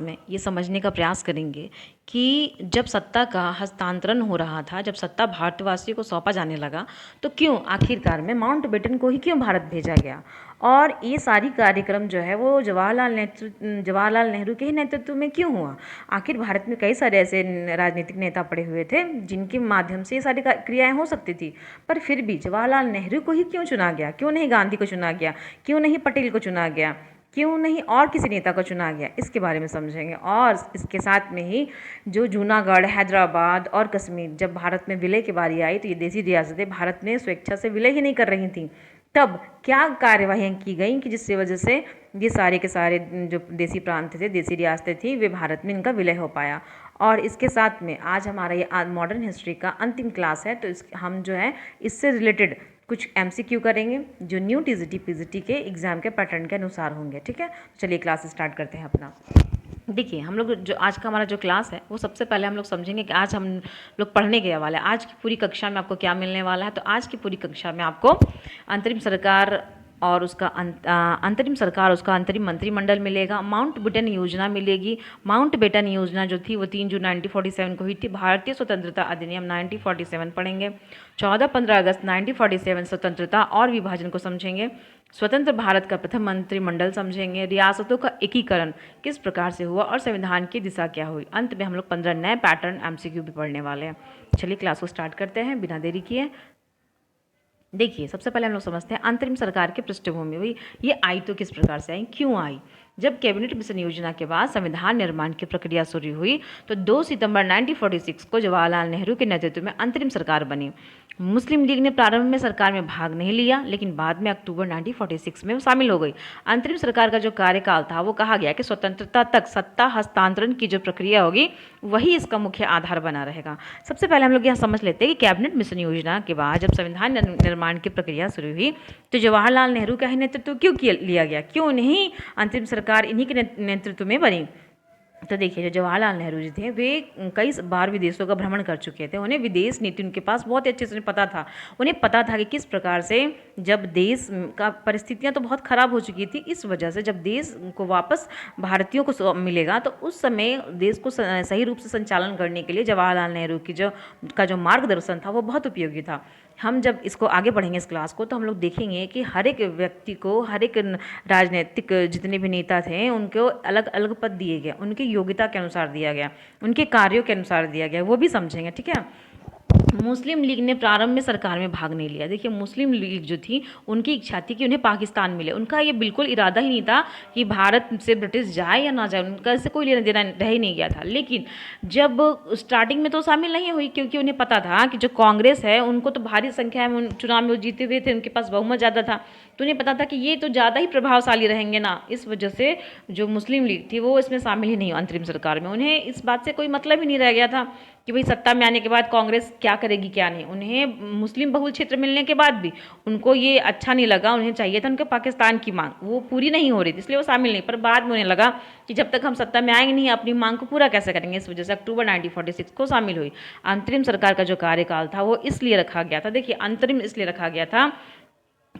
में ये समझने का प्रयास करेंगे कि जब सत्ता का हस्तांतरण हो रहा था, जब सत्ता भारतवासियों को सौंपा जाने लगा, तो क्यों आखिरकार में माउंटबेटन को ही क्यों भारत भेजा गया। और ये सारी कार्यक्रम जो है वो जवाहरलाल नेहरू के ही नेतृत्व में क्यों हुआ। आखिर भारत में कई सारे ऐसे राजनीतिक नेता पड़े हुए थे जिनके माध्यम से ये सारी क्रियाएं हो सकती थी, पर फिर भी जवाहरलाल नेहरू को ही क्यों चुना गया, क्यों नहीं गांधी को चुना गया, क्यों नहीं पटेल को चुना गया, क्यों नहीं और किसी नेता को चुना गया, इसके बारे में समझेंगे। और इसके साथ में ही जो जूनागढ़, हैदराबाद और कश्मीर जब भारत में विलय की बारी आई तो ये देसी रियासतें भारत में स्वेच्छा से विलय ही नहीं कर रही थीं। तब क्या कार्यवाहियाँ की गई कि जिसकी वजह से ये सारे के सारे जो देसी प्रांत थे, देसी रियासतें थी, वे भारत में इनका विलय हो पाया। और इसके साथ में आज हमारा ये मॉडर्न हिस्ट्री का अंतिम क्लास है, तो हम जो है इससे रिलेटेड कुछ एमसीक्यू करेंगे जो न्यू टीजीटी पीजीटी के एग्ज़ाम के पैटर्न के अनुसार होंगे। ठीक है, तो चलिए क्लास स्टार्ट करते हैं अपना। देखिए, हम लोग जो आज का हमारा जो क्लास है वो सबसे पहले हम लोग समझेंगे कि आज हम लोग पढ़ने के वाले हैं। आज की पूरी कक्षा में आपको क्या मिलने वाला है, तो आज की पूरी कक्षा में आपको अंतरिम सरकार और उसका उसका अंतरिम मंत्रिमंडल मिलेगा, माउंटबेटन योजना मिलेगी। माउंटबेटन योजना जो थी वो 3 जून 1947 को हुई थी। भारतीय स्वतंत्रता अधिनियम 1947 पढ़ेंगे। 14-15 अगस्त 1947 स्वतंत्रता और विभाजन को समझेंगे। स्वतंत्र भारत का प्रथम मंत्रिमंडल समझेंगे। रियासतों का एकीकरण किस प्रकार से हुआ और संविधान की दिशा क्या हुई। अंत में हम लोग 15 नए पैटर्न एमसीक्यू भी पढ़ने वाले हैं। चलिए क्लास को स्टार्ट करते हैं बिना देरी किए। देखिए, सबसे पहले हम लोग समझते हैं अंतरिम सरकार की पृष्ठभूमि हुई। ये आई तो किस प्रकार से आई, क्यों आई। जब कैबिनेट मिशन योजना के बाद संविधान निर्माण की प्रक्रिया शुरू हुई तो 2 सितंबर 1946 को जवाहरलाल नेहरू के नेतृत्व में अंतरिम सरकार बनी। मुस्लिम लीग ने प्रारंभ में सरकार में भाग नहीं लिया, लेकिन बाद में अक्टूबर 1946 में वो शामिल हो गई। अंतरिम सरकार का जो कार्यकाल था वो कहा गया कि स्वतंत्रता तक सत्ता हस्तांतरण की जो प्रक्रिया होगी वही इसका मुख्य आधार बना रहेगा। सबसे पहले हम लोग यहाँ समझ लेते हैं कि कैबिनेट मिशन योजना के बाद जब संविधान निर्माण की प्रक्रिया शुरू हुई तो जवाहरलाल नेहरू का ही नेतृत्व क्यों लिया गया, क्यों नहीं अंतरिम सरकार इन्हीं के नेतृत्व में बनी। तो देखिए, जो जवाहरलाल नेहरू जी थे वे कई बार विदेशों का भ्रमण कर चुके थे। उन्हें विदेश नीति उनके पास बहुत अच्छे से पता था। उन्हें पता था कि किस प्रकार से जब देश का परिस्थितियां तो बहुत ख़राब हो चुकी थी, इस वजह से जब देश को वापस भारतीयों को मिलेगा तो उस समय देश को सही रूप से संचालन करने के लिए जवाहरलाल नेहरू की जो मार्गदर्शन था वो बहुत उपयोगी था। हम जब इसको आगे बढ़ेंगे इस क्लास को तो हम लोग देखेंगे कि हर एक व्यक्ति को, हर एक राजनीतिक जितने भी नेता थे उनको अलग अलग पद दिए गए, उनकी योग्यता के अनुसार दिया गया, उनके कार्यों के अनुसार दिया गया, वो भी समझेंगे। ठीक है। मुस्लिम लीग ने प्रारंभ में सरकार में भाग नहीं लिया। देखिए, मुस्लिम लीग जो थी उनकी इच्छा थी कि उन्हें पाकिस्तान मिले। उनका ये बिल्कुल इरादा ही नहीं था कि भारत से ब्रिटिश जाए या ना जाए, उनका इससे कोई लेना देना रह ही नहीं गया था। लेकिन जब स्टार्टिंग में तो शामिल नहीं हुई क्योंकि उन्हें पता था कि जो कांग्रेस है उनको तो भारी संख्या में चुनाव में वो जीते हुए थे, उनके पास बहुमत ज़्यादा था, तो उन्हें पता था कि ये तो ज़्यादा ही प्रभावशाली रहेंगे ना। इस वजह से जो मुस्लिम लीग थी वो इसमें शामिल ही नहीं हुई अंतरिम सरकार में। उन्हें इस बात से कोई मतलब ही नहीं रह गया था कि भाई सत्ता में आने के बाद कांग्रेस क्या करेगी क्या नहीं। उन्हें मुस्लिम बहुल क्षेत्र मिलने के बाद भी उनको ये अच्छा नहीं लगा। उन्हें चाहिए था उनके पाकिस्तान की मांग, वो पूरी नहीं हो रही थी, इसलिए वो शामिल नहीं। पर बाद में उन्हें लगा कि जब तक हम सत्ता में आएंगे नहीं अपनी मांग को पूरा कैसे करेंगे, इस वजह से अक्टूबर 1946 को शामिल हुई। अंतरिम सरकार का जो कार्यकाल था वो इसलिए रखा गया था। देखिए, अंतरिम इसलिए रखा गया था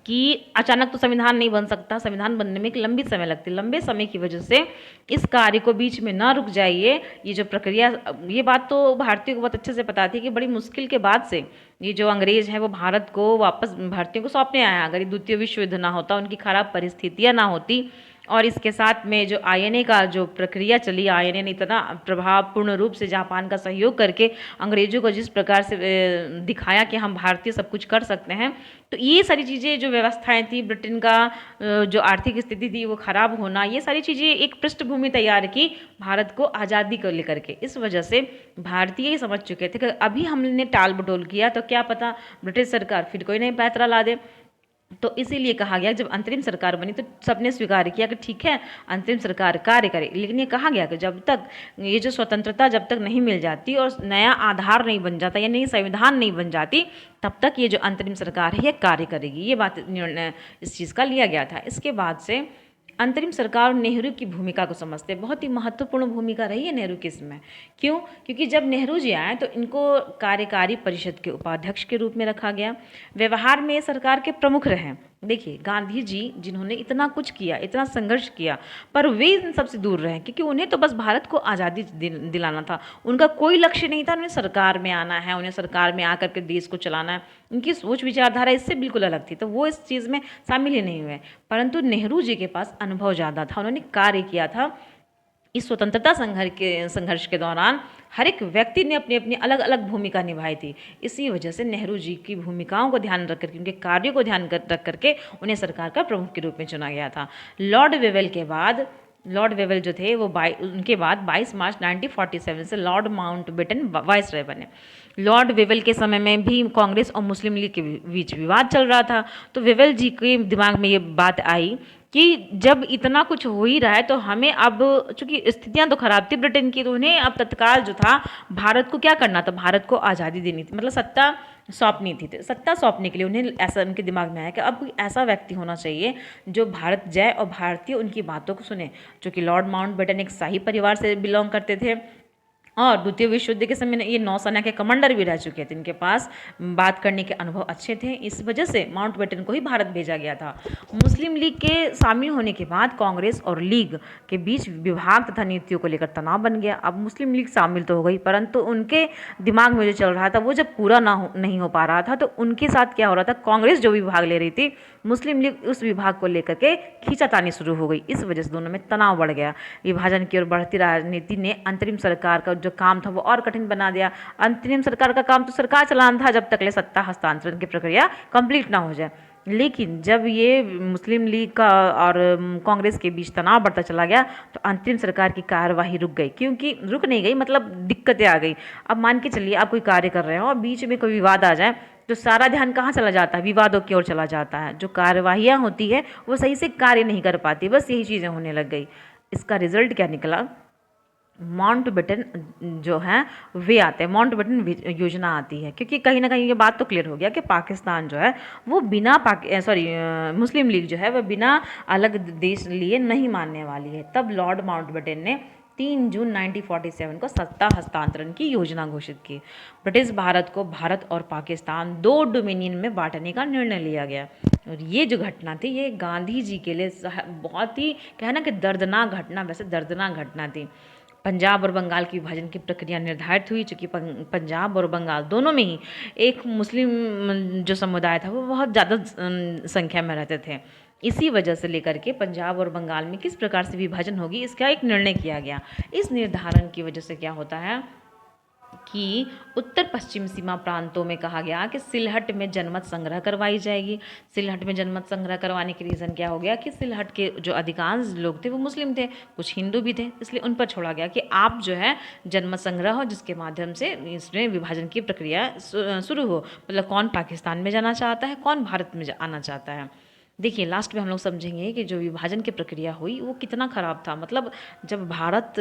कि अचानक तो संविधान नहीं बन सकता, संविधान बनने में एक लंबी समय लगती है। लंबे समय की वजह से इस कार्य को बीच में ना रुक जाइए, ये जो प्रक्रिया, ये बात तो भारतीयों को बहुत अच्छे से पता थी कि बड़ी मुश्किल के बाद से ये जो अंग्रेज हैं वो भारत को वापस भारतीयों को सौंपने आया। अगर ये द्वितीय विश्व युद्ध ना होता, उनकी खराब परिस्थितियाँ ना होती और इसके साथ में जो आईएनए का जो प्रक्रिया चली, आईएनए ने इतना प्रभावपूर्ण रूप से जापान का सहयोग करके अंग्रेजों को जिस प्रकार से दिखाया कि हम भारतीय सब कुछ कर सकते हैं, तो ये सारी चीज़ें जो व्यवस्थाएं थी, ब्रिटेन का जो आर्थिक स्थिति थी वो खराब होना, ये सारी चीज़ें एक पृष्ठभूमि तैयार की भारत को आज़ादी को लेकर के। इस वजह से भारतीय ही समझ चुके थे कि अभी हमने टाल बटोल किया तो क्या पता ब्रिटिश सरकार फिर कोई नई पैंतरा ला दे। तो इसीलिए कहा गया जब अंतरिम सरकार बनी तो सबने स्वीकार किया कि ठीक है अंतरिम सरकार कार्य करे। लेकिन ये कहा गया कि जब तक ये जो स्वतंत्रता जब तक नहीं मिल जाती और नया आधार नहीं बन जाता या नई संविधान नहीं बन जाती, तब तक ये जो अंतरिम सरकार है ये कार्य करेगी। ये बात निर्णय इस चीज़ का लिया गया था। इसके बाद से अंतरिम सरकार और नेहरू की भूमिका को समझते हैं। बहुत ही महत्वपूर्ण भूमिका रही है नेहरू की इसमें। क्यों? क्योंकि जब नेहरू जी आए तो इनको कार्यकारी परिषद के उपाध्यक्ष के रूप में रखा गया। व्यवहार में सरकार के प्रमुख रहे, देखिए, गांधी जी जिन्होंने इतना कुछ किया, इतना संघर्ष किया, पर वे इन सबसे दूर रहे, क्योंकि उन्हें तो बस भारत को आज़ादी दिलाना था। उनका कोई लक्ष्य नहीं था उन्हें सरकार में आना है, उन्हें सरकार में आकर के देश को चलाना है। उनकी सोच विचारधारा इससे बिल्कुल अलग थी, तो वो इस चीज़ में शामिल ही नहीं हुए। परंतु नेहरू जी के पास अनुभव ज़्यादा था, उन्होंने कार्य किया था। इस स्वतंत्रता संघर्ष के दौरान हर एक व्यक्ति ने अपनी अपनी अलग अलग भूमिका निभाई थी। इसी वजह से नेहरू जी की भूमिकाओं को ध्यान रख करके, उनके कार्यों को ध्यान रख करके उन्हें सरकार का प्रमुख के रूप में चुना गया था। लॉर्ड वेवेल जो थे वो उनके बाद 22 मार्च 1947 से लॉर्ड माउंटबेटन वाइसरॉय बने। लॉर्ड वेवेल के समय में भी कांग्रेस और मुस्लिम लीग के बीच विवाद चल रहा था, तो वेवेल जी के दिमाग में ये बात आई कि जब इतना कुछ हो ही रहा है तो हमें अब, चूंकि स्थितियां तो खराब थी ब्रिटेन की, तो उन्हें अब तत्काल जो था भारत को क्या करना था, भारत को आज़ादी देनी थी, मतलब सत्ता सौंपनी थी। सत्ता सौंपने के लिए उन्हें ऐसा उनके दिमाग में आया कि अब कोई ऐसा व्यक्ति होना चाहिए जो भारत जाए और भारतीय उनकी बातों को सुने। चूँकि लॉर्ड माउंटबेटन एक शाही परिवार से बिलोंग करते थे और द्वितीय विश्व युद्ध के समय ये नौसेना के कमांडर भी रह चुके थे, इनके पास बात करने के अनुभव अच्छे थे। इस वजह से माउंटबेटन को ही भारत भेजा गया था। मुस्लिम लीग के शामिल होने के बाद कांग्रेस और लीग के बीच विभाग तथा नीतियों को लेकर तनाव बन गया। अब मुस्लिम लीग शामिल तो हो गई, परंतु उनके दिमाग में जो चल रहा था वो जब पूरा नहीं हो पा रहा था, तो उनके साथ क्या हो रहा था, कांग्रेस जो विभाग ले रही थी, मुस्लिम लीग उस विभाग को लेकर के खींचातानी शुरू हो गई। इस वजह से दोनों में तनाव बढ़ गया। विभाजन की ओर बढ़ती राजनीति ने अंतरिम सरकार का जो काम था वो और कठिन बना दिया। अंतरिम सरकार का काम तो सरकार चलाना था जब तक ले सत्ता हस्तांतरण की प्रक्रिया कंप्लीट ना हो जाए। लेकिन जब ये मुस्लिम लीग का और कांग्रेस के बीच तनाव बढ़ता चला गया तो अंतरिम सरकार की कार्यवाही रुक गई, क्योंकि रुक नहीं गई, मतलब दिक्कतें आ गई। अब मान के चलिए आप कोई कार्य कर रहे हो और बीच में कोई विवाद आ जाए तो सारा ध्यान कहाँ चला जाता है, विवादों की ओर चला जाता है। जो कार्यवाहियाँ होती है वो सही से कार्य नहीं कर पाती, बस यही चीज़ें होने लग गई। इसका रिजल्ट क्या निकला, माउंटबेटन जो है वे आते हैं, माउंटबेटन योजना आती है, क्योंकि कहीं ना कहीं ये बात तो क्लियर हो गया कि पाकिस्तान जो है वो बिना मुस्लिम लीग जो है वह बिना अलग देश लिए नहीं मानने वाली है। तब लॉर्ड माउंटबेटन ने 3 जून 1947 को सत्ता हस्तांतरण की योजना घोषित की। ब्रिटिश भारत को भारत और पाकिस्तान 2 डोमिनियन में बांटने का निर्णय लिया गया। और ये जो घटना थी ये गांधी जी के लिए बहुत ही कहना कि दर्दनाक घटना, वैसे दर्दनाक घटना थी। पंजाब और बंगाल की विभाजन की प्रक्रिया निर्धारित हुई, चूँकि पंजाब और बंगाल दोनों में ही एक मुस्लिम जो समुदाय था वो बहुत ज़्यादा संख्या में रहते थे। इसी वजह से लेकर के पंजाब और बंगाल में किस प्रकार से विभाजन होगी इसका एक निर्णय किया गया। इस निर्धारण की वजह से क्या होता है कि उत्तर पश्चिम सीमा प्रांतों में कहा गया कि सिलहट में जनमत संग्रह करवाई जाएगी। सिलहट में जनमत संग्रह करवाने के रीज़न क्या हो गया कि सिलहट के जो अधिकांश लोग थे वो मुस्लिम थे, कुछ हिंदू भी थे, इसलिए उन पर छोड़ा गया कि आप जो है जनमत संग्रह हो जिसके माध्यम से इसमें विभाजन की प्रक्रिया शुरू हो, मतलब कौन पाकिस्तान में जाना चाहता है, कौन भारत में आना चाहता है। देखिए लास्ट में हम लोग समझेंगे कि जो विभाजन की प्रक्रिया हुई वो कितना ख़राब था। मतलब जब भारत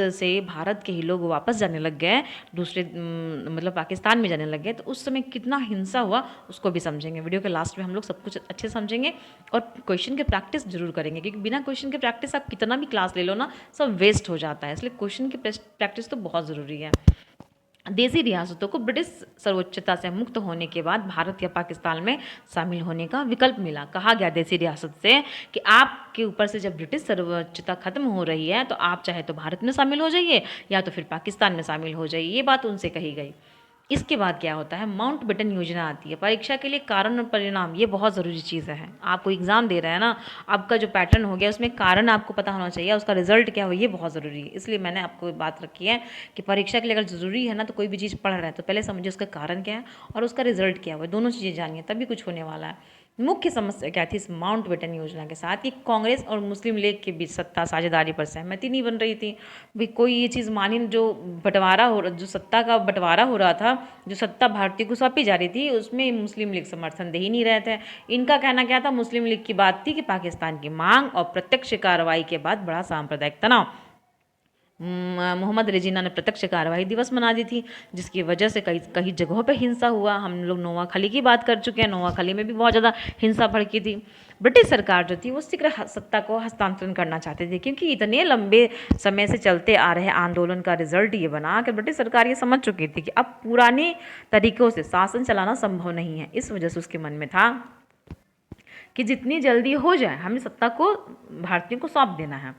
के ही लोग वापस जाने लग गए, दूसरे मतलब पाकिस्तान में जाने लग गए, तो उस समय कितना हिंसा हुआ उसको भी समझेंगे। वीडियो के लास्ट में हम लोग सब कुछ अच्छे से समझेंगे और क्वेश्चन की प्रैक्टिस जरूर करेंगे, क्योंकि बिना क्वेश्चन की प्रैक्टिस आप कितना भी क्लास ले लो ना, सब वेस्ट हो जाता है। इसलिए क्वेश्चन की प्रैक्टिस तो बहुत ज़रूरी है। देशी रियासतों को ब्रिटिश सर्वोच्चता से मुक्त होने के बाद भारत या पाकिस्तान में शामिल होने का विकल्प मिला। कहा गया देशी रियासत से कि आपके ऊपर से जब ब्रिटिश सर्वोच्चता खत्म हो रही है तो आप चाहे तो भारत में शामिल हो जाइए या तो फिर पाकिस्तान में शामिल हो जाइए, ये बात उनसे कही गई। इसके बाद क्या होता है, माउंटबेटन योजना आती है। परीक्षा के लिए कारण और परिणाम ये बहुत ज़रूरी चीज़ है। आपको एग्जाम दे रहे हैं ना, आपका जो पैटर्न हो गया उसमें कारण आपको पता होना चाहिए, उसका रिजल्ट क्या हो ये बहुत ज़रूरी है। इसलिए मैंने आपको बात रखी है कि परीक्षा के लिए अगर ज़रूरी है ना तो कोई भी चीज़ पढ़ रहे हैं तो पहले समझिए उसका कारण क्या है और उसका रिजल्ट क्या हुआ, दोनों चीज़ें जानिए तभी कुछ होने वाला है। मुख्य समस्या क्या थी इस माउंटबेटन योजना के साथ कि कांग्रेस और मुस्लिम लीग के बीच सत्ता साझेदारी पर सहमति नहीं बन रही थी। भाई कोई ये चीज़ मानी, जो सत्ता का बंटवारा हो रहा था, जो सत्ता भारतीय को सौंपी जा रही थी उसमें मुस्लिम लीग समर्थन दे ही नहीं रहे थे। इनका कहना क्या था, मुस्लिम लीग की बात थी कि पाकिस्तान की मांग और प्रत्यक्ष कार्रवाई के बाद बड़ा सांप्रदायिक तनाव। मोहम्मद रेजिना ने प्रत्यक्ष कार्रवाई दिवस मना दी थी, जिसकी वजह से कई जगहों पर हिंसा हुआ। हम लोग नोआखली की बात कर चुके हैं, नोआखली में भी बहुत ज़्यादा हिंसा भड़की थी। ब्रिटिश सरकार जो थी वो शीघ्र सत्ता को हस्तांतरण करना चाहती थी, क्योंकि इतने लंबे समय से चलते आ रहे आंदोलन का रिजल्ट ये बना कि ब्रिटिश सरकार ये समझ चुकी थी कि अब पुराने तरीकों से शासन चलाना संभव नहीं है। इस वजह से उसके मन में था कि जितनी जल्दी हो जाए हमें सत्ता को भारतीयों को सौंप देना है।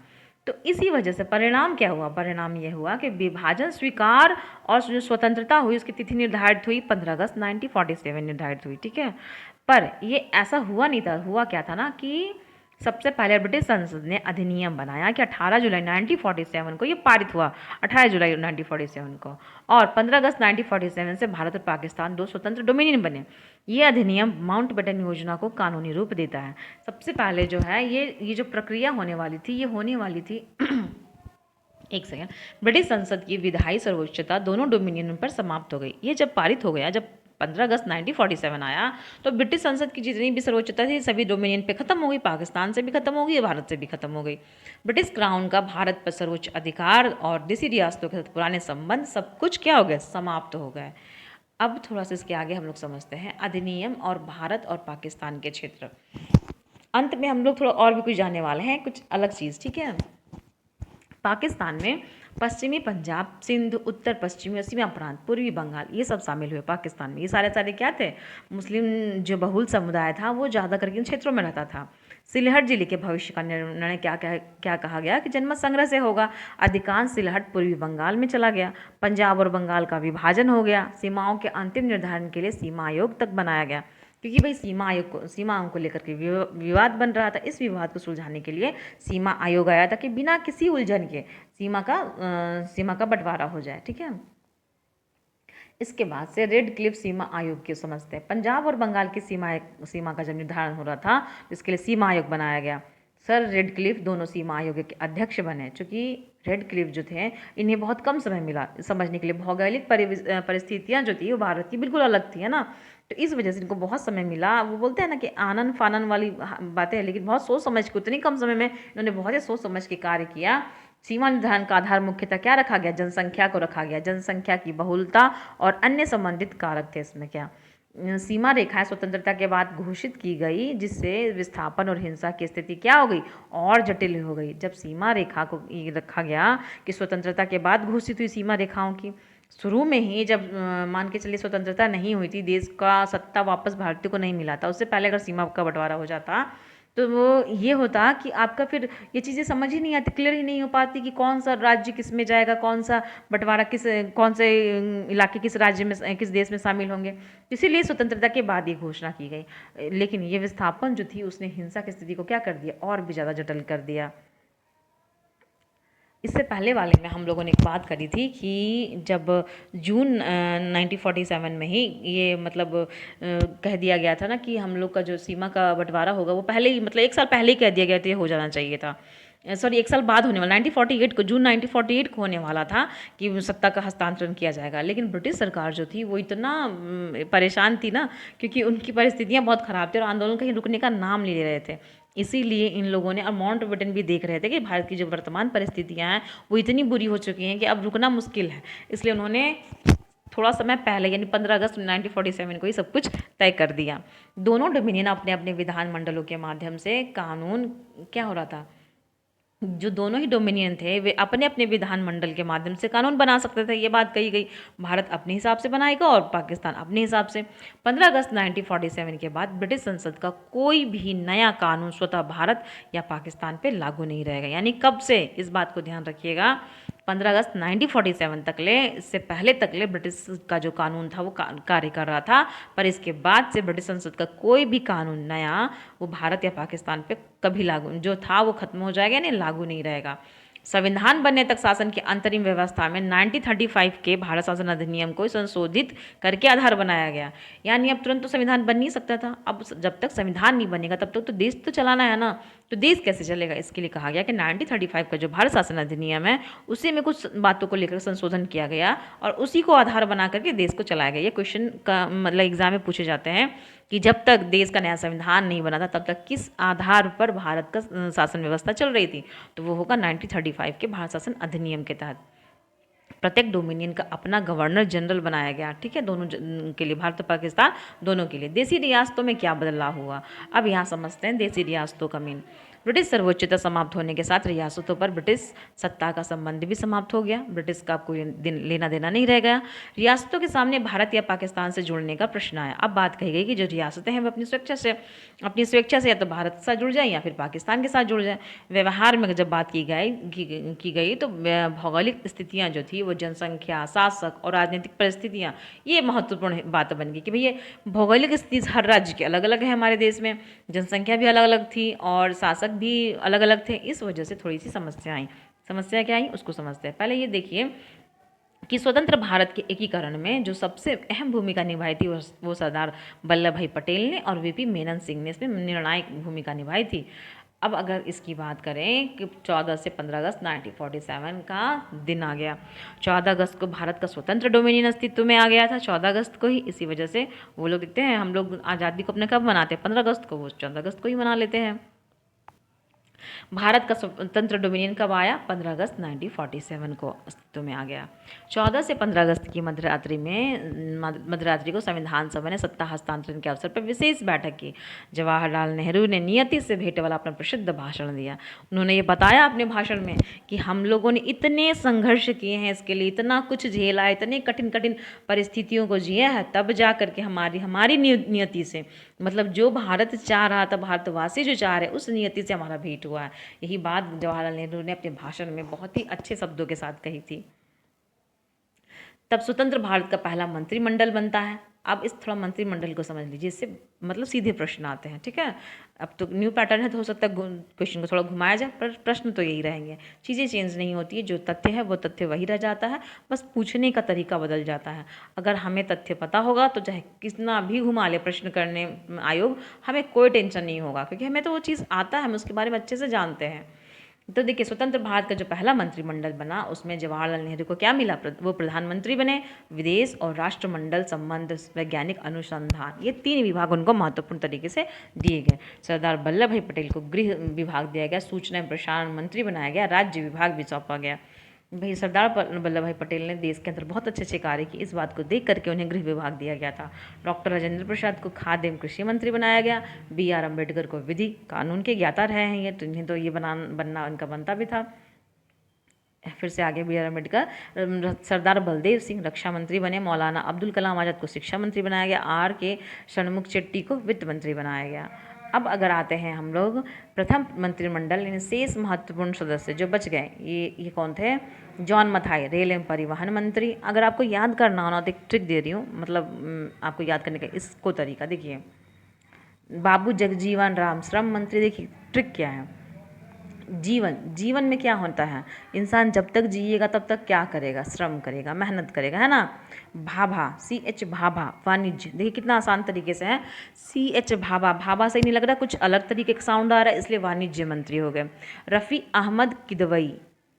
तो इसी वजह से परिणाम क्या हुआ, परिणाम ये हुआ कि विभाजन स्वीकार और जो स्वतंत्रता हुई उसकी तिथि निर्धारित हुई 15 अगस्त 1947 निर्धारित हुई, ठीक है। पर ये ऐसा हुआ नहीं था, हुआ क्या था ना कि सबसे पहले ब्रिटिश संसद ने अधिनियम बनाया कि 18 जुलाई 1947 को ये पारित हुआ, 18 जुलाई 1947 को, और 15 अगस्त 1947 से भारत और पाकिस्तान दो स्वतंत्र डोमिनियन बने। ये अधिनियम माउंटबेटन योजना को कानूनी रूप देता है। सबसे पहले जो है ये जो प्रक्रिया होने वाली थी ये होने वाली थी एक सेकेंड, ब्रिटिश संसद की विधायी सर्वोच्चता दोनों डोमिनियन पर समाप्त हो गई। ये जब पारित हो गया, जब 15 अगस्त 1947 आया, तो ब्रिटिश संसद की जितनी भी सर्वोच्चता थी सभी डोमिनियन पे खत्म हो गई, पाकिस्तान से भी खत्म हो गई, भारत से भी खत्म हो गई। ब्रिटिश क्राउन का भारत पर सर्वोच्च अधिकार और देसी रियासतों के साथ पुराने संबंध सब कुछ क्या हो गया, समाप्त हो गए। अब थोड़ा सा इसके आगे हम लोग समझते हैं अधिनियम और भारत और पाकिस्तान के क्षेत्र। अंत में हम लोग थोड़ा और भी कुछ जानने वाले हैं, कुछ अलग चीज़, ठीक है। पाकिस्तान में पश्चिमी पंजाब, सिंध, उत्तर पश्चिमी और सीमा प्रांत, पूर्वी बंगाल, ये सब शामिल हुए पाकिस्तान में। ये सारे क्या थे, मुस्लिम जो बहुल समुदाय था वो ज़्यादा करके इन क्षेत्रों में रहता था। सिलहट जिले के भविष्य का निर्णय क्या कहा गया कि जनमत संग्रह से होगा। अधिकांश सिलहट पूर्वी बंगाल में चला गया। पंजाब और बंगाल का विभाजन हो गया। सीमाओं के अंतिम निर्धारण के लिए सीमा आयोग तक बनाया गया, क्योंकि भाई सीमाओं को लेकर के विवाद बन रहा था। इस विवाद को सुलझाने के लिए सीमा आयोग आया था कि बिना किसी उलझन के सीमा का बंटवारा हो जाए, ठीक है। इसके बाद से रेड क्लिफ सीमा आयोग की समझते हैं। पंजाब और बंगाल की सीमा का जब निर्धारण हो रहा था तो इसके लिए सीमा आयोग बनाया गया। सर रेड क्लिफ दोनों सीमा आयोग के अध्यक्ष बने। चूँकि रेड क्लिफ जो थे इन्हें बहुत कम समय मिला समझने के लिए। भौगोलिक परिस्थितियाँ जो थी वो भारत की बिल्कुल अलग थी, है ना। तो इस वजह से इनको बहुत समय मिला। वो बोलते हैं ना कि आनन फानन वाली बातें हैं, लेकिन बहुत सोच समझ के उतनी कम समय में इन्होंने बहुत ही सोच समझ के कार्य किया। सीमा निर्धारण का आधार मुख्यतः क्या रखा गया, जनसंख्या को रखा गया। जनसंख्या की बहुलता और अन्य संबंधित कारक थे इसमें। क्या सीमा रेखाएं स्वतंत्रता के बाद घोषित की गई, जिससे विस्थापन और हिंसा की स्थिति क्या हो गई, और जटिल हो गई। जब सीमा रेखा को रखा गया कि स्वतंत्रता के बाद घोषित हुई सीमा रेखाओं की, शुरू में ही जब मान के चलिए स्वतंत्रता नहीं हुई थी, देश का सत्ता वापस भारतीयों को नहीं मिला था, उससे पहले अगर सीमा का बंटवारा हो जाता तो वो ये होता कि आपका फिर ये चीज़ें समझ ही नहीं आती, क्लियर ही नहीं हो पाती कि कौन सा राज्य किस में जाएगा, कौन सा बंटवारा कौन से इलाके किस राज्य में किस देश में शामिल होंगे। इसीलिए स्वतंत्रता के बाद ये घोषणा की गई। लेकिन ये विस्थापन जो थी उसने हिंसा की स्थिति को क्या कर दिया, और भी ज़्यादा जटिल कर दिया। इससे पहले वाले में हम लोगों ने एक बात करी थी कि जब जून 1947 में ही ये मतलब कह दिया गया था ना कि हम लोग का जो सीमा का बंटवारा होगा वो पहले ही मतलब 1 साल पहले ही कह दिया गया था, ये हो जाना चाहिए था। सॉरी 1 साल बाद होने वाला 1948 को, जून 1948 को होने वाला था कि सत्ता का हस्तांतरण किया जाएगा। लेकिन ब्रिटिश सरकार जो थी वो इतना परेशान थी ना, क्योंकि उनकी परिस्थितियाँ बहुत ख़राब थी और आंदोलन कहीं रुकने का नाम नहीं ले रहे थे। इसीलिए इन लोगों ने, और माउंटबेटन भी देख रहे थे कि भारत की जो वर्तमान परिस्थितियाँ हैं वो इतनी बुरी हो चुकी हैं कि अब रुकना मुश्किल है। इसलिए उन्होंने थोड़ा समय पहले यानी 15 अगस्त 1947 को ही सब कुछ तय कर दिया। दोनों डोमिनियन अपने अपने विधानमंडलों के माध्यम से कानून क्या हो रहा था, जो दोनों ही डोमिनियन थे वे अपने अपने विधानमंडल के माध्यम से कानून बना सकते थे। ये बात कही गई। भारत अपने हिसाब से बनाएगा और पाकिस्तान अपने हिसाब से। 15 अगस्त 1947 के बाद ब्रिटिश संसद का कोई भी नया कानून स्वतः भारत या पाकिस्तान पे लागू नहीं रहेगा। यानी कब से, इस बात को ध्यान रखिएगा, 15 अगस्त 1947 तक ले, इससे पहले तक ले ब्रिटिश का जो कानून था वो कार्य कर रहा था। पर इसके बाद से ब्रिटिश संसद का कोई भी कानून नया वो भारत या पाकिस्तान पे कभी लागू, जो था वो खत्म हो जाएगा, यानी लागू नहीं रहेगा। संविधान बनने तक शासन की अंतरिम व्यवस्था में 1935 के भारत शासन अधिनियम को संशोधित करके आधार बनाया गया। यानी अब तुरंत तो संविधान बन नहीं सकता था। अब जब तक संविधान नहीं बनेगा तब तक तो देश तो चलाना है ना, तो देश कैसे चलेगा। इसके लिए कहा गया कि 1935 का जो भारत शासन अधिनियम है उसी में कुछ बातों को लेकर संशोधन किया गया और उसी को आधार बना करके देश को चलाया गया। ये क्वेश्चन का मतलब एग्जाम में पूछे जाते हैं कि जब तक देश का नया संविधान नहीं बना था तब तक किस आधार पर भारत का शासन व्यवस्था चल रही थी, तो वो होगा 1935 के भारत शासन अधिनियम के तहत। प्रत्येक डोमिनियन का अपना गवर्नर जनरल बनाया गया, ठीक है, दोनों के लिए, भारत और पाकिस्तान दोनों के लिए। देसी रियासतों में क्या बदलाव हुआ, अब यहाँ समझते हैं देसी रियासतों का मीन। ब्रिटिश सर्वोच्चता समाप्त होने के साथ रियासतों पर ब्रिटिश सत्ता का संबंध भी समाप्त हो गया। ब्रिटिश का कोई लेना देना नहीं रह गया। रियासतों के सामने भारत या पाकिस्तान से जुड़ने का प्रश्न आया। अब बात कही गई कि जो रियासतें हैं वो अपनी स्वेच्छा से या तो भारत के साथ जुड़ जाएं या फिर पाकिस्तान के साथ जुड़ जाएं। व्यवहार में जब बात की गई तो भौगोलिक स्थितियाँ जो थी वो जनसंख्या, शासक और राजनीतिक परिस्थितियाँ, ये महत्वपूर्ण बात बन गई कि भैया भौगोलिक स्थिति हर राज्य के अलग अलग है। हमारे देश में जनसंख्या भी अलग अलग थी और शासक भी अलग अलग थे। इस वजह से थोड़ी सी समस्या आई। समस्या क्या आई उसको समझते हैं। पहले ये देखिए कि स्वतंत्र भारत के एकीकरण में जो सबसे अहम भूमिका निभाई थी वो सरदार वल्लभ भाई पटेल ने और वीपी मेनन सिंह ने इसमें निर्णायक भूमिका निभाई थी। अब अगर इसकी बात करें कि 14 से 15 अगस्त 1947 का दिन आ गया। 14 अगस्त को भारत का स्वतंत्र डोमिनियन अस्तित्व में आ गया था, 14 अगस्त को ही। इसी वजह से वो लोग देखते हैं, हम लोग आज़ादी को अपने कब मनाते हैं, 15 अगस्त को, वो 14 अगस्त को ही मना लेते हैं। भारत का स्वतंत्र डोमिनियन कब आया, 15 अगस्त 1947 को अस्तित्व में आ गया। 14 से 15 अगस्त की मध्यरात्रि को संविधान सभा ने सत्ता हस्तांतरण के अवसर पर विशेष बैठक की। जवाहरलाल नेहरू ने नियति से भेंट वाला अपना प्रसिद्ध भाषण दिया। उन्होंने ये बताया अपने भाषण में कि हम लोगों ने इतने संघर्ष किए हैं इसके लिए, इतना कुछ झेला है, इतने कठिन कठिन परिस्थितियों को जिया है, तब जा करके हमारी नियति से, मतलब जो भारत चाह रहा था, भारतवासी जो चाह रहे, उस नियति से हमारा भेंट हुआ है। यही बात जवाहरलाल नेहरू ने अपने भाषण में बहुत ही अच्छे शब्दों के साथ कही थी। तब स्वतंत्र भारत का पहला मंत्रिमंडल बनता है। अब इस थोड़ा मंत्रिमंडल को समझ लीजिए, इससे मतलब सीधे प्रश्न आते हैं, ठीक है। अब तो न्यू पैटर्न है तो हो सकता है क्वेश्चन को थोड़ा घुमाया जाए, पर प्रश्न तो यही रहेंगे, चीज़ें चेंज नहीं होती है। जो तथ्य है वो तथ्य वही रह जाता है, बस पूछने का तरीका बदल जाता है। अगर हमें तथ्य पता होगा तो चाहे कितना भी घुमा ले प्रश्न करने आयोग, हमें कोई टेंशन नहीं होगा, क्योंकि हमें तो वो चीज़ आता है, हम उसके बारे में अच्छे से जानते हैं। तो देखिए, स्वतंत्र भारत का जो पहला मंत्रिमंडल बना उसमें जवाहरलाल नेहरू को क्या मिला, वो प्रधानमंत्री बने। विदेश और राष्ट्रमंडल संबंध, वैज्ञानिक अनुसंधान, ये 3 विभाग उनको महत्वपूर्ण तरीके से दिए गए। सरदार वल्लभ भाई पटेल को गृह विभाग दिया गया, सूचना एवं प्रसारण मंत्री बनाया गया, राज्य विभाग भी सौंपा गया। भाई सरदार वल्लभ भाई पटेल ने देश के अंदर बहुत अच्छे कार्य किए, इस बात को देख करके उन्हें गृह विभाग दिया गया था। डॉक्टर राजेंद्र प्रसाद को खाद्य एवं कृषि मंत्री बनाया गया। BR अम्बेडकर को विधि कानून के ज्ञाता रहे हैं ये, तो इन्हें तो ये बनना उनका बनता भी था। फिर से आगे BR अम्बेडकर। सरदार बलदेव सिंह रक्षा मंत्री बने। मौलाना अब्दुल कलाम आज़ाद को शिक्षा मंत्री बनाया गया। RK षणमुख चेट्टी को वित्त मंत्री बनाया गया। अब अगर आते हैं हम लोग प्रथम मंत्रिमंडल, इन शेष महत्वपूर्ण सदस्य जो बच गए, ये कौन थे। जॉन मथाई, रेल एवं परिवहन मंत्री। अगर आपको याद करना हो ना तो एक ट्रिक दे रही हूँ, मतलब आपको याद करने का इसको तरीका देखिए। बाबू जगजीवन राम, श्रम मंत्री। देखिए ट्रिक क्या है, जीवन में क्या होता है, इंसान जब तक जिएगा तब तक क्या करेगा, श्रम करेगा, मेहनत करेगा, है ना। भाभा, CH भाभा, वाणिज्य। देखिए कितना आसान तरीके से है, CH भाभा, भाभा सही नहीं लग रहा, कुछ अलग तरीके का साउंड आ रहा है, इसलिए वाणिज्य मंत्री हो गए। रफ़ी अहमद किदवई।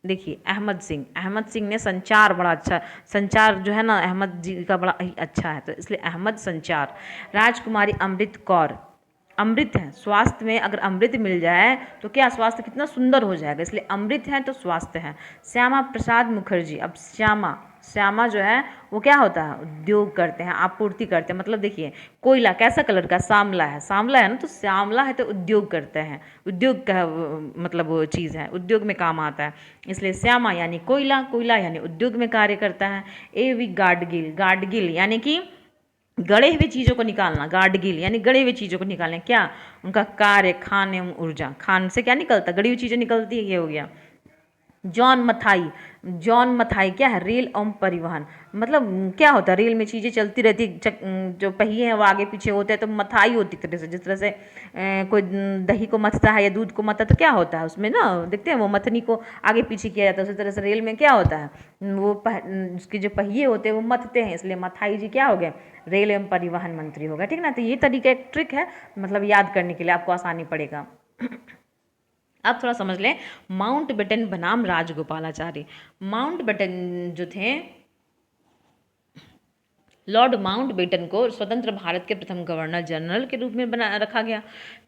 देखिए अहमद सिंह ने संचार, बड़ा अच्छा संचार जो है ना अहमद जी का बड़ा ही अच्छा है, तो इसलिए अहमद संचार। राजकुमारी अमृत कौर, अमृत है, स्वास्थ्य में अगर अमृत मिल जाए तो क्या स्वास्थ्य कितना सुंदर हो जाएगा, इसलिए अमृत है तो स्वास्थ्य है। श्यामा प्रसाद मुखर्जी। अब श्यामा जो है वो क्या होता है, उद्योग करते हैं, आपूर्ति करते हैं। मतलब देखिए कोयला कैसा कलर का, सांवला है ना, तो श्यामला है तो उद्योग करते हैं, उद्योग का मतलब वो चीज़ है, उद्योग में काम आता है, इसलिए श्यामा यानी कोयला यानी उद्योग में कार्य करता है। AV गाडगिल यानी कि गड़े हुए चीज़ों को निकालना, गाडगिल यानी गड़े हुए चीज़ों को निकालना। क्या उनका कार्य, खान एवं ऊर्जा, खान से क्या निकलता, गड़ी हुई चीज़ें निकलती है, ये हो गया। जॉन मथाई क्या है, रेल एवं परिवहन। मतलब क्या होता है, रेल में चीज़ें चलती रहती, जो पहिए हैं वो आगे पीछे होते हैं, तो मथाई होती तरह से, जिस तरह से कोई दही को मथता है या दूध को मथता है तो क्या होता है उसमें ना, देखते हैं वो मथनी को आगे पीछे किया जाता है, उसी तरह से रेल में क्या होता है, वो उसके जो पहिए होते हैं वो मथते हैं, इसलिए मथाई जी क्या हो गए, रेल एवं परिवहन मंत्री हो गए, ठीक ना। तो ये तरीका एक ट्रिक है, मतलब याद करने के लिए आपको आसानी पड़ेगा। अब थोड़ा समझ लें, माउंटबेटन बनाम राजगोपालाचारी। माउंटबेटन जो थे, लॉर्ड माउंटबेटन को स्वतंत्र भारत के प्रथम गवर्नर जनरल के रूप में रखा गया,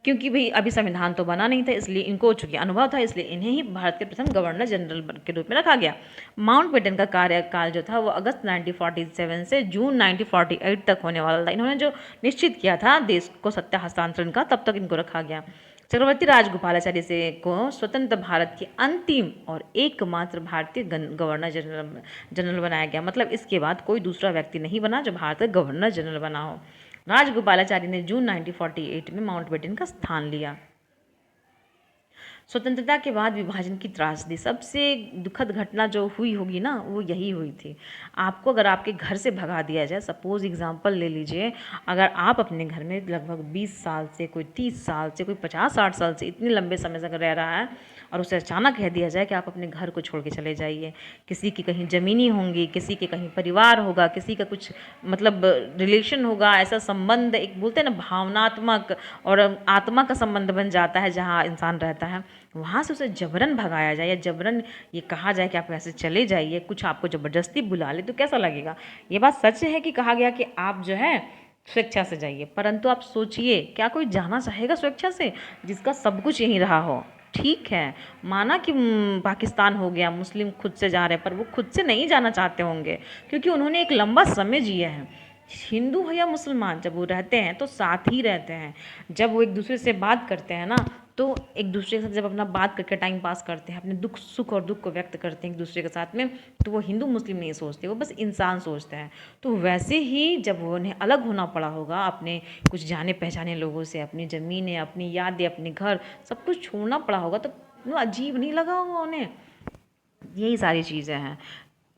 क्योंकि भाई अभी संविधान तो बना नहीं था, इसलिए इनको चूंकि अनुभव था, इसलिए इन्हें ही भारत के प्रथम गवर्नर जनरल के रूप में रखा गया। माउंटबेटन का कार्यकाल जो था वो अगस्त 1947 से जून 1948 तक होने वाला था। इन्होंने जो निश्चित किया था देश को सत्ता हस्तांतरण का, तब तक इनको रखा गया। चक्रवर्ती राजगोपालाचारी से को स्वतंत्र भारत के अंतिम और एकमात्र भारतीय गवर्नर जनरल बनाया गया। मतलब इसके बाद कोई दूसरा व्यक्ति नहीं बना जो भारत का गवर्नर जनरल बना हो। राजगोपालाचारी ने जून 1948 में माउंटबेटन का स्थान लिया। स्वतंत्रता के बाद विभाजन की त्रासदी, सबसे दुखद घटना जो हुई होगी ना वो यही हुई थी। आपको अगर आपके घर से भगा दिया जाए, सपोज एग्जांपल ले लीजिए, अगर आप अपने घर में लगभग 20 साल से, कोई 30 साल से, कोई 50-60 साल से, इतने लंबे समय से अगर रह रहा है और उसे अचानक कह दिया जाए कि आप अपने घर को छोड़ के चले जाइए, किसी की कहीं ज़मीनी होंगी, किसी के कहीं परिवार होगा, किसी का कुछ मतलब रिलेशन होगा, ऐसा संबंध, एक बोलते हैं ना भावनात्मक और आत्मा का संबंध बन जाता है जहाँ इंसान रहता है, वहाँ से उसे जबरन भगाया जाए या जबरन ये कहा जाए कि आप ऐसे चले जाइए, कुछ आपको ज़बरदस्ती बुला ले, तो कैसा लगेगा। ये बात सच है कि कहा गया कि आप जो है स्वेच्छा से जाइए, परंतु आप सोचिए क्या कोई जाना चाहेगा स्वेच्छा से जिसका सब कुछ यहीं रहा हो। ठीक है, माना कि पाकिस्तान हो गया, मुस्लिम खुद से जा रहे हैं, पर वो खुद से नहीं जाना चाहते होंगे क्योंकि उन्होंने एक लंबा समय जिया है। हिंदू हो या मुसलमान, जब वो रहते हैं तो साथ ही रहते हैं। जब वो एक दूसरे से बात करते हैं ना, तो एक दूसरे के साथ जब अपना बात करके टाइम पास करते हैं, अपने दुख सुख और दुख को व्यक्त करते हैं एक दूसरे के साथ में, तो वो हिंदू मुस्लिम नहीं सोचते, वो बस इंसान सोचते हैं। तो वैसे ही जब उन्हें अलग होना पड़ा होगा अपने कुछ जाने पहचाने लोगों से, अपनी ज़मीनें, अपनी यादें, अपने घर, सब कुछ छोड़ना पड़ा होगा, तो अजीब नहीं लगा होगा उन्हें। यही सारी चीज़ें हैं।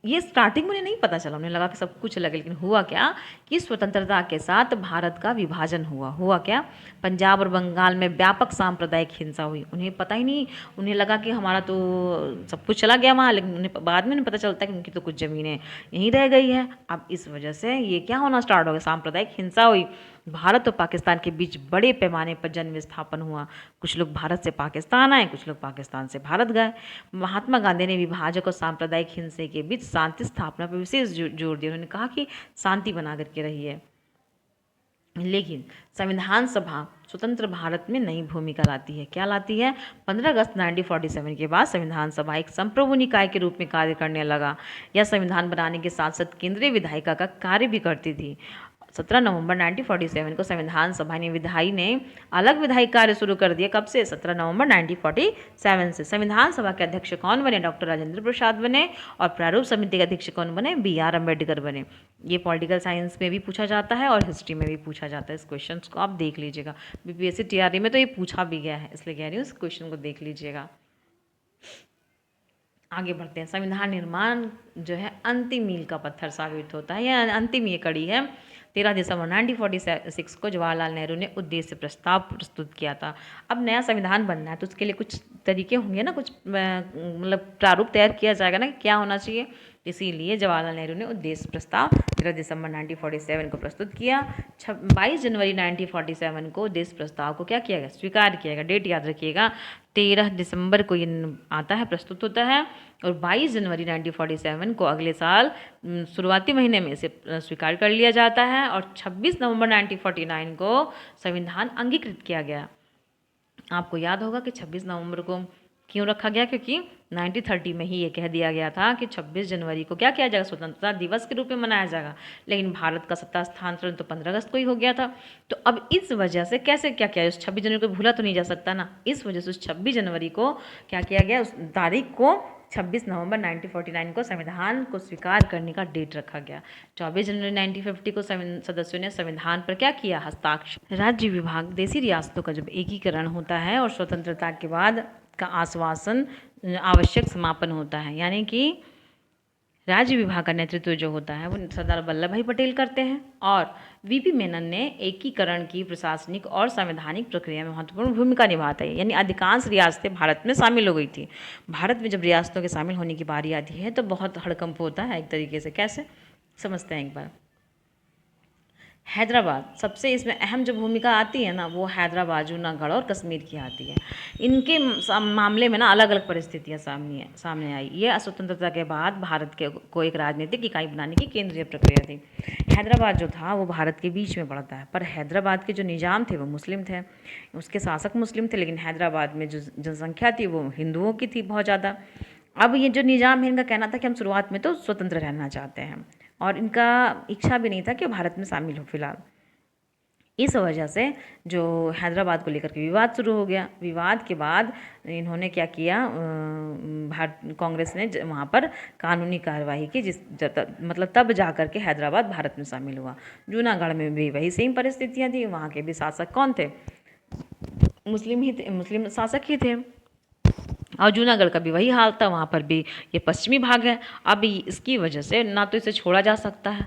ये स्टार्टिंग में उन्हें नहीं पता चला, उन्हें लगा कि सब कुछ लगे, लेकिन हुआ क्या कि स्वतंत्रता के साथ भारत का विभाजन हुआ क्या, पंजाब और बंगाल में व्यापक सांप्रदायिक हिंसा हुई। उन्हें पता ही नहीं, उन्हें लगा कि हमारा तो सब कुछ चला गया वहाँ, लेकिन उन्हें बाद में नहीं पता चलता कि उनकी तो कुछ ज़मीनें यहीं रह गई है। अब इस वजह से ये क्या होना स्टार्ट हो गया, सांप्रदायिक हिंसा हुई। भारत और पाकिस्तान के बीच बड़े पैमाने पर जन विस्थापन हुआ। कुछ लोग भारत से पाकिस्तान आए, कुछ लोग पाकिस्तान से भारत गए। महात्मा गांधी ने विभाजक और सांप्रदायिक हिंसा के बीच शांति स्थापना पर विशेष जोर दिया। उन्होंने कहा कि शांति बना करके रहिए। लेकिन संविधान सभा स्वतंत्र भारत में नई भूमिका लाती है। क्या लाती है? 15 अगस्त 1947 के बाद संविधान सभा एक संप्रभु निकाय के रूप में कार्य करने लगा। यह संविधान बनाने के साथ साथ केंद्रीय विधायिका का कार्य भी करती थी। 17 नवंबर 1947 को संविधान सभा ने विधायी ने अलग विधायी कार्य शुरू कर दिया। कब से? 17 नवंबर 1947 से। संविधान सभा के अध्यक्ष कौन बने? डॉक्टर राजेंद्र प्रसाद बने। और प्रारूप समिति के अध्यक्ष कौन बने? BR अम्बेडकर बने। ये पॉलिटिकल साइंस में भी पूछा जाता है और हिस्ट्री में भी पूछा जाता है। इस क्वेश्चन को आप देख लीजिएगा, BPSC TRE में तो ये पूछा भी गया है, इसलिए कह रही हूँ इस क्वेश्चन को देख लीजिएगा। आगे बढ़ते हैं। संविधान निर्माण जो है अंतिम मील का पत्थर साबित होता है, या अंतिम ये कड़ी है। 13 दिसंबर 1946 को जवाहरलाल नेहरू ने उद्देश्य प्रस्ताव प्रस्तुत किया था। अब नया संविधान बनना है तो उसके लिए कुछ तरीके होंगे ना, कुछ मतलब प्रारूप तैयार किया जाएगा ना कि क्या होना चाहिए। इसीलिए जवाहरलाल नेहरू ने उद्देश्य प्रस्ताव 13 दिसंबर 1947 को प्रस्तुत किया। 22 जनवरी 1947 को उद्देश्य प्रस्ताव को क्या किया गया? स्वीकार किया गया। डेट याद रखिएगा, 13 दिसंबर को ये आता है, प्रस्तुत होता है, और 22 जनवरी 1947 को अगले साल शुरुआती महीने में इसे स्वीकार कर लिया जाता है। और 26 नवंबर 1949 को संविधान अंगीकृत किया गया। आपको याद होगा कि 26 नवंबर को क्यों रखा गया? क्योंकि 1930 में ही ये कह दिया गया था कि 26 जनवरी को क्या किया जाएगा? स्वतंत्रता दिवस के रूप में मनाया जाएगा। लेकिन भारत का सत्ता स्थानांतरण तो 15 अगस्त को ही हो गया था। तो अब इस वजह से कैसे क्या किया? उस 26 जनवरी को भूला तो नहीं जा सकता ना, इस वजह से उस 26 जनवरी को क्या किया गया? उस तारीख को 26 नवंबर 1949 को संविधान को स्वीकार करने का डेट रखा गया। 24 जनवरी 1950 को सदस्यों ने संविधान पर क्या किया? हस्ताक्षर। राज्य विभाग, देशी रियासतों का जब एकीकरण होता है और स्वतंत्रता के बाद का आश्वासन आवश्यक समापन होता है, यानी कि राज्य विभाग का नेतृत्व जो होता है वो सरदार वल्लभ भाई पटेल करते हैं। और VP मेनन ने एकीकरण की प्रशासनिक और संवैधानिक प्रक्रिया में महत्वपूर्ण भूमिका निभाता है। यानी अधिकांश रियासतें भारत में शामिल हो गई थी। भारत में जब रियासतों के शामिल होने की बारी आती है तो बहुत हड़कंप होता है एक तरीके से। कैसे समझते हैं एक बार। हैदराबाद सबसे इसमें अहम जो भूमिका आती है ना, वो हैदराबाद, जूनागढ़ और कश्मीर की आती है। इनके मामले में ना अलग अलग परिस्थितियाँ सामने आई। ये स्वतंत्रता के बाद भारत के को एक राजनीतिक इकाई बनाने की केंद्रीय प्रक्रिया थी। हैदराबाद जो था वो भारत के बीच में पड़ता है, पर हैदराबाद के जो निजाम थे वो मुस्लिम थे, उसके शासक मुस्लिम थे, लेकिन हैदराबाद में जो जनसंख्या थी वो हिंदुओं की थी बहुत ज़्यादा। अब ये जो निजाम है, इनका कहना था कि हम शुरुआत में तो स्वतंत्र रहना चाहते हैं, और इनका इच्छा भी नहीं था कि भारत में शामिल हो फिलहाल। इस वजह से जो हैदराबाद को लेकर के विवाद शुरू हो गया। विवाद के बाद इन्होंने क्या किया, कांग्रेस ने वहाँ पर कानूनी कार्यवाही की, मतलब तब जा कर के हैदराबाद भारत में शामिल हुआ। जूनागढ़ में भी वही सेम परिस्थितियाँ थी। वहाँ के भी शासक कौन थे, मुस्लिम ही थे, मुस्लिम शासक ही थे। और जूनागढ़ का भी वही हाल था, वहाँ पर भी ये पश्चिमी भाग है। अब इसकी वजह से ना तो इसे छोड़ा जा सकता है,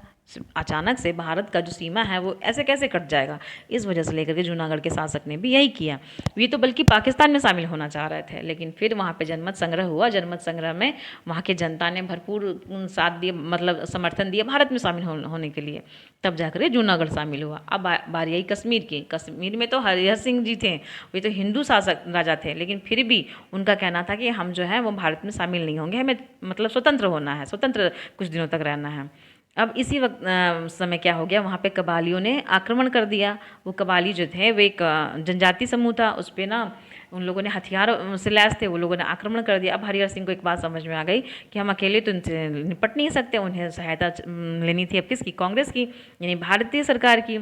अचानक से भारत का जो सीमा है वो ऐसे कैसे कट जाएगा। इस वजह से लेकर के जूनागढ़ के शासक ने भी यही किया। ये तो बल्कि पाकिस्तान में शामिल होना चाह रहे थे, लेकिन फिर वहाँ पे जनमत संग्रह हुआ। जनमत संग्रह में वहाँ की जनता ने भरपूर साथ दिए, मतलब समर्थन दिया भारत में शामिल होने के लिए। तब जाकर जूनागढ़ शामिल हुआ। अब बारी आई कश्मीर की। कश्मीर में तो हरिहर सिंह जी थे, वे तो हिंदू शासक राजा थे, लेकिन फिर भी उनका कहना था कि हम जो है वो भारत में शामिल नहीं होंगे, हमें मतलब स्वतंत्र होना है, स्वतंत्र कुछ दिनों तक रहना है। अब इसी वक्त समय क्या हो गया, वहाँ पे कबालियों ने आक्रमण कर दिया। वो कबाली जो थे वो एक जनजाति समूह था, उस पर ना उन लोगों ने हथियार से लैस थे, वो लोगों ने आक्रमण कर दिया। अब हरिहर सिंह को एक बात समझ में आ गई कि हम अकेले तो इनसे निपट नहीं सकते, उन्हें सहायता लेनी थी अब किसकी, कांग्रेस की, यानी भारतीय सरकार की।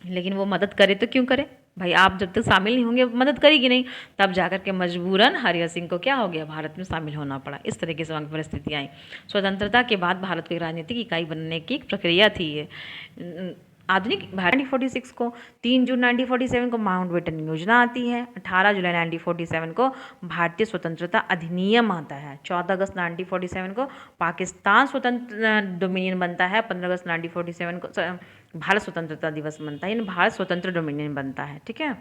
लेकिन वो मदद करे तो क्यों करे भाई, आप जब तक शामिल नहीं होंगे मदद करेगी नहीं। तब जाकर के मजबूरन हरिहर सिंह को क्या हो गया, भारत में शामिल होना पड़ा। इस तरीके से वहाँ की परिस्थितियाँ आई। स्वतंत्रता के बाद भारत की राजनीतिक इकाई बनने की प्रक्रिया थी ये। आधुनिक भारत 1946 को 3 जून 1947 को माउंटबेटन योजना आती है। 18 जुलाई 1947 को भारतीय स्वतंत्रता अधिनियम आता है। 14 अगस्त 1947 को पाकिस्तान स्वतंत्र डोमिनियन बनता है। 15 अगस्त 1947 को भारत स्वतंत्रता दिवस बनता है, यानी भारत स्वतंत्र डोमिनियन बनता है। ठीक है।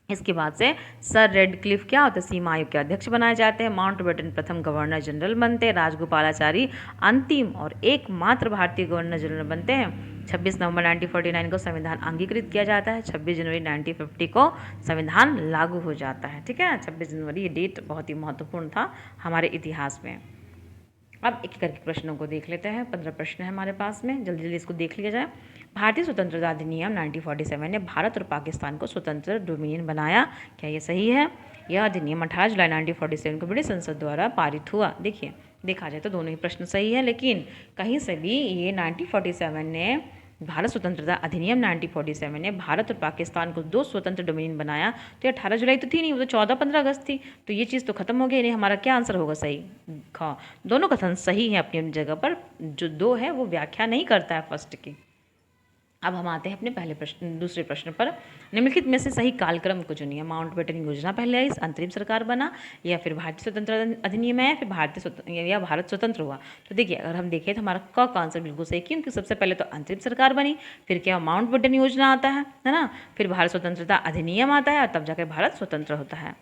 इसके बाद से सर रेडक्लिफ क्या होता है, सीमा आयोग के अध्यक्ष बनाए जाते हैं। माउंटबेटन प्रथम गवर्नर जनरल बनते हैं। राजगोपालाचारी अंतिम और एकमात्र भारतीय गवर्नर जनरल बनते हैं। 26 नवंबर 1949 को संविधान अंगीकृत किया जाता है। 26 जनवरी 1950 को संविधान लागू हो जाता है। ठीक है, 26 जनवरी, ये डेट बहुत ही महत्वपूर्ण था हमारे इतिहास में। अब एक करके प्रश्नों को देख लेते हैं। 15 प्रश्न है हमारे पास में, जल्दी जल्दी इसको देख लिया जाए। भारतीय स्वतंत्रता अधिनियम 1947 ने भारत और पाकिस्तान को स्वतंत्र डोमिनियन बनाया, क्या ये सही है? यह अधिनियम 18 जुलाई 1947 को ब्रिटिश संसद द्वारा पारित हुआ। देखिए, देखा जाए तो दोनों ही प्रश्न सही है, लेकिन कहीं से भी ये 1947 ने भारत स्वतंत्रता अधिनियम 1947 ने भारत और पाकिस्तान को 2 स्वतंत्र डोमिनियन बनाया। तो ये 18 जुलाई तो थी नहीं, वो तो 14-15 अगस्त थी। तो ये चीज़ तो खत्म हो गई नहीं। हमारा क्या आंसर होगा सही? ख। दोनों कथन सही है अपनी अपनी जगह पर। जो 2 है वो व्याख्या नहीं करता है फर्स्ट की। अब हम आते हैं अपने पहले प्रश्न, दूसरे प्रश्न पर। निम्नलिखित में से सही कालक्रम को चुनिए। माउंटबेटन योजना पहले आई, अंतरिम सरकार बना, या फिर भारतीय स्वतंत्रता अधिनियम आया, फिर या भारत स्वतंत्र हुआ। तो देखिए, अगर हम देखें तो हमारा क का आंसर बिल्कुल सही, क्योंकि सबसे पहले तो अंतरिम सरकार बनी, फिर क्या माउंटबेटन योजना आता है ना, फिर भारत स्वतंत्रता अधिनियम आता है, और तब जाकर भारत स्वतंत्र होता है।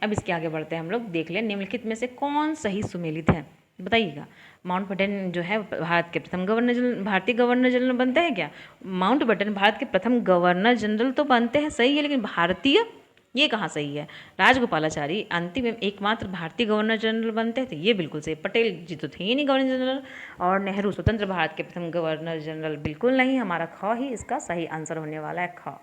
अब इसके आगे बढ़ते हैं हम लोग। देख लें निम्नलिखित में से कौन सही सुमेलित है, बताइएगा। माउंटबेटन जो है भारत के प्रथम गवर्नर जनरल, भारतीय गवर्नर जनरल बनते हैं क्या? माउंटबेटन भारत के प्रथम गवर्नर जनरल तो बनते हैं, सही है, लेकिन भारतीय ये कहाँ सही है? राजगोपालाचारी अंतिम एकमात्र भारतीय गवर्नर जनरल बनते थे, ये बिल्कुल सही। पटेल जी तो थे ही नहीं गवर्नर जनरल। और नेहरू स्वतंत्र भारत के प्रथम गवर्नर जनरल, बिल्कुल नहीं। हमारा ख ही इसका सही आंसर होने वाला है, ख।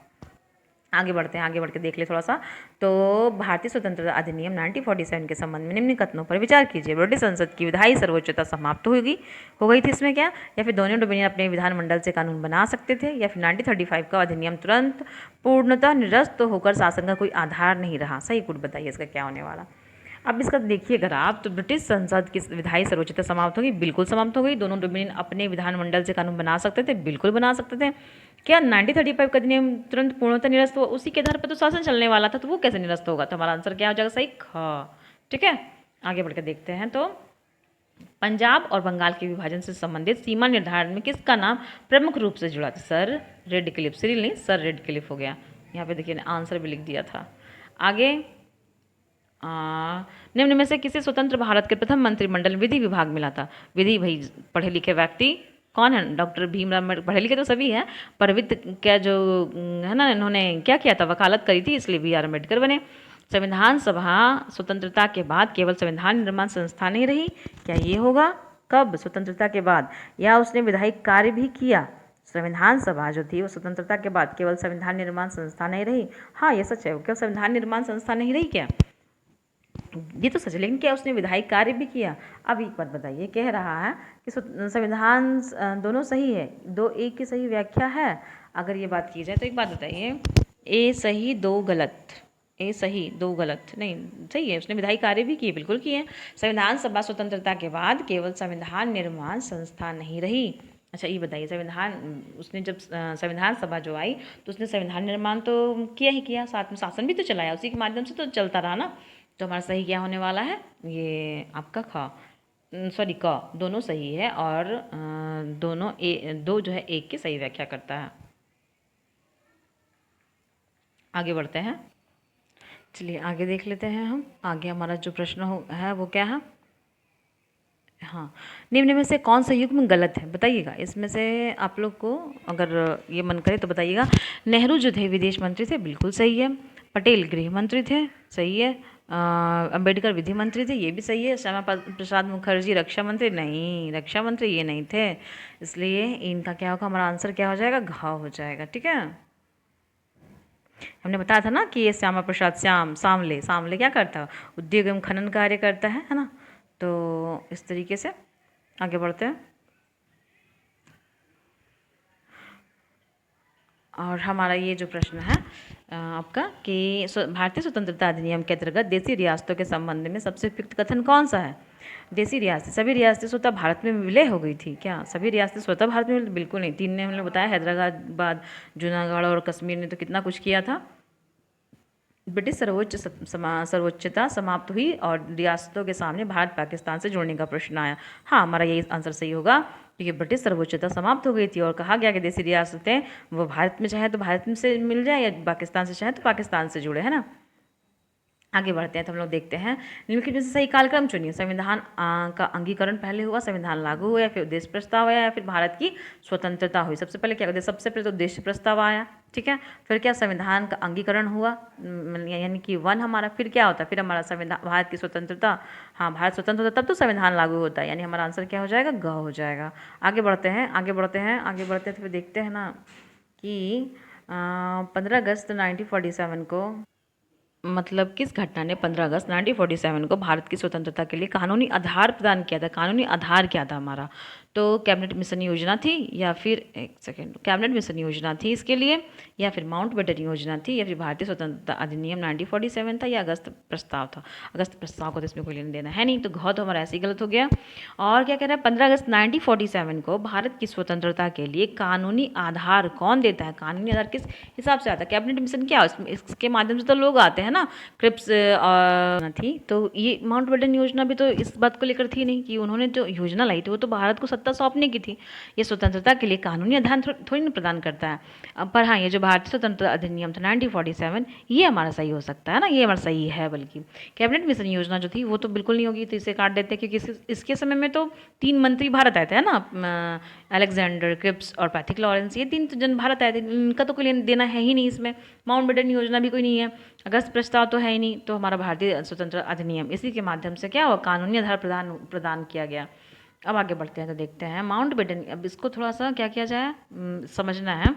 आगे बढ़ते हैं, आगे बढ़ के देख ले थोड़ा सा। तो भारतीय स्वतंत्रता अधिनियम 1947 के संबंध में निम्न कथनों पर विचार कीजिए। ब्रिटिश संसद की विधायी सर्वोच्चता समाप्त हो गई थी इसमें क्या, या फिर दोनों डोमिनियन अपने विधानमंडल से कानून बना सकते थे, या फिर 1935 का अधिनियम तुरंत पूर्णतः निरस्त होकर शासन का कोई आधार नहीं रहा। सही कुछ बताइए इसका क्या होने वाला। अब इसका देखिएगा आप, तो ब्रिटिश संसद की विधायी सर्वोच्चता समाप्त होगी, बिल्कुल समाप्त हो गई। दोनों डोमिनियन अपने विधानमंडल से कानून बना सकते थे, बिल्कुल बना सकते थे। क्या 1935 का अधिनियम तुरंत पूर्णतः निरस्त हुआ? उसी के आधार पर तो शासन चलने वाला था, तो वो कैसे निरस्त होगा? तो हमारा आंसर क्या हो जाएगा? सही, ख। ठीक है, आगे बढ़कर देखते हैं। तो पंजाब और बंगाल के विभाजन से संबंधित सीमा निर्धारण में किसका नाम प्रमुख रूप से जुड़ा था? सर रेडक्लिफ, सिरिल नहीं, सर रेडक्लिफ हो गया। यहाँ पे देखिए आंसर भी लिख दिया था। आगे, निम्न में से किसे स्वतंत्र भारत के प्रथम मंत्रिमंडल विधि विभाग मिला था? विधि भाई पढ़े लिखे व्यक्ति कौन है? डॉक्टर भीमराव अम्बेडकर। पढ़े लिखे तो सभी हैं, पर वित्त क्या जो है ना, इन्होंने क्या किया था, वकालत करी थी, इसलिए BR अम्बेडकर बने। संविधान सभा स्वतंत्रता के बाद केवल संविधान निर्माण संस्था नहीं रही, क्या ये होगा? कब? स्वतंत्रता के बाद। या उसने विधायी कार्य भी किया? संविधान सभा जो थी वो स्वतंत्रता के बाद केवल संविधान निर्माण संस्था नहीं रही। हाँ, ये सच है, क्या संविधान निर्माण संस्था नहीं रही क्या? ये तो सच है, लेकिन क्या उसने विधायी कार्य भी किया? अब एक बात बताइए, कह रहा है कि संविधान दोनों सही है, दो एक की सही व्याख्या है। अगर ये बात की जाए तो एक बात बताइए, ए सही दो गलत, ए सही दो गलत नहीं, सही है, उसने विधायी कार्य भी किए, बिल्कुल किए। संविधान सभा स्वतंत्रता के बाद केवल संविधान निर्माण संस्था नहीं रही। अच्छा ये बताइए, संविधान उसने जब संविधान सभा जो आई तो उसने संविधान निर्माण तो किया ही किया, साथ में शासन भी तो चलाया, उसी के माध्यम से तो चलता रहा ना। तो हमारा सही क्या होने वाला है, ये आपका सॉरी क, दोनों सही है, और दोनों दो जो है एक की सही व्याख्या करता है। आगे बढ़ते हैं, चलिए आगे देख लेते हैं हम। आगे हमारा जो प्रश्न है वो क्या है, हाँ, निम्न में से कौन सा युग्म गलत है बताइएगा। इसमें से आप लोग को अगर ये मन करे तो बताइएगा। नेहरू जो थे विदेश मंत्री थे, बिल्कुल सही है। पटेल गृह मंत्री थे, सही है। अंबेडकर विधि मंत्री थे, ये भी सही है। श्यामा प्रसाद मुखर्जी रक्षा मंत्री, नहीं, रक्षा मंत्री ये नहीं थे, इसलिए इनका क्या होगा, हमारा आंसर क्या हो जाएगा, घाव हो जाएगा। ठीक है, हमने बताया था ना कि ये श्यामा प्रसाद सामले सामले क्या करता है, उद्योग एवं खनन कार्य करता है ना। तो इस तरीके से आगे बढ़ते हैं, और हमारा ये जो प्रश्न है आपका कि भारतीय स्वतंत्रता अधिनियम के अंतर्गत देसी रियासतों के संबंध में सबसे उपयुक्त कथन कौन सा है। देसी रियासतें, सभी रियासतें स्वतः भारत में विलय हो गई थी क्या, सभी रियासतें स्वतः भारत में, बिल्कुल नहीं। तीन ने हमने बताया, हैदराबाद, जूनागढ़ और कश्मीर ने तो कितना कुछ किया था। ब्रिटिश सर्वोच्चता समाप्त हुई और रियासतों के सामने भारत पाकिस्तान से जोड़ने का प्रश्न आया। हाँ, हमारा यही आंसर सही होगा, क्योंकि ब्रिटिश सर्वोच्चता समाप्त हो गई थी और कहा गया कि देसी रियासतें वो भारत में चाहे तो भारत में से मिल जाए, या पाकिस्तान से चाहे तो पाकिस्तान से जुड़े, है ना। आगे बढ़ते हैं तो हम लोग देखते हैं, निम्नलिखित में से सही कालक्रम चुनिए। संविधान का अंगीकरण पहले हुआ, संविधान लागू हुआ, या फिर उद्देश्य प्रस्ताव आया, या फिर भारत की स्वतंत्रता हुई। सबसे पहले क्या, सबसे पहले तो उद्देश्य प्रस्ताव आया, ठीक है। फिर क्या, संविधान का अंगीकरण हुआ, यानी कि 1 हमारा। फिर क्या होता है, फिर हमारा संविधान, भारत की स्वतंत्रता, हाँ भारत स्वतंत्र होता तब तो संविधान लागू होता है, यानी हमारा आंसर क्या हो जाएगा, ग हो जाएगा। आगे बढ़ते हैं, आगे बढ़ते हैं, आगे बढ़ते हैं, तो फिर देखते हैं ना कि 15 अगस्त 1947 को, मतलब किस घटना ने 15 अगस्त 1947 को भारत की स्वतंत्रता के लिए कानूनी आधार प्रदान किया था। कानूनी आधार क्या था हमारा, तो कैबिनेट मिशन योजना थी, या फिर एक सेकेंड, कैबिनेट मिशन योजना थी इसके लिए, या फिर माउंटबेटन योजना थी, या फिर भारतीय स्वतंत्रता अधिनियम 1947 था, या अगस्त प्रस्ताव था। अगस्त प्रस्ताव को तो इसमें कोई लेना देना है नहीं, तो घ तो हमारा ऐसे ही गलत हो गया। और क्या कह रहा है, 15 अगस्त 1947 को भारत की स्वतंत्रता के लिए कानूनी आधार कौन देता है, कानूनी आधार किस हिसाब से आता है, कैबिनेट मिशन क्या, इसके माध्यम से तो लोग आते हैं ना, क्रिप्स थी। तो ये माउंटबेटन योजना भी तो इस बात को लेकर थी नहीं, कि उन्होंने जो योजना लाई थी वो तो भारत को सत्ता सौंपने की थी। ये स्वतंत्रता के लिए कानूनी आधार थोड़ी ना प्रदान करता है। पर हाँ, ये जो भारतीय स्वतंत्रता अधिनियम था 1947, ये हमारा सही हो सकता है ना, ये हमारा सही है। बल्कि कैबिनेट मिशन योजना जो थी वो तो बिल्कुल नहीं होगी, तो इसे काट देते, क्योंकि इसके समय में तो 3 मंत्री भारत आए थे, है ना, अलेक्जेंडर, क्रिप्स और पैथिक लॉरेंस, ये 3 तो जन भारत आए थे, इनका तो कोई लेना देना है ही नहीं इसमें। माउंटबेटन योजना भी कोई नहीं है, अगस्त प्रस्ताव तो है ही नहीं, तो हमारा भारतीय स्वतंत्रता अधिनियम इसी के माध्यम से क्या हुआ, कानूनी आधार प्रदान किया गया। अब आगे बढ़ते हैं तो देखते हैं माउंटबेटन, अब इसको थोड़ा सा क्या किया जाए, समझना है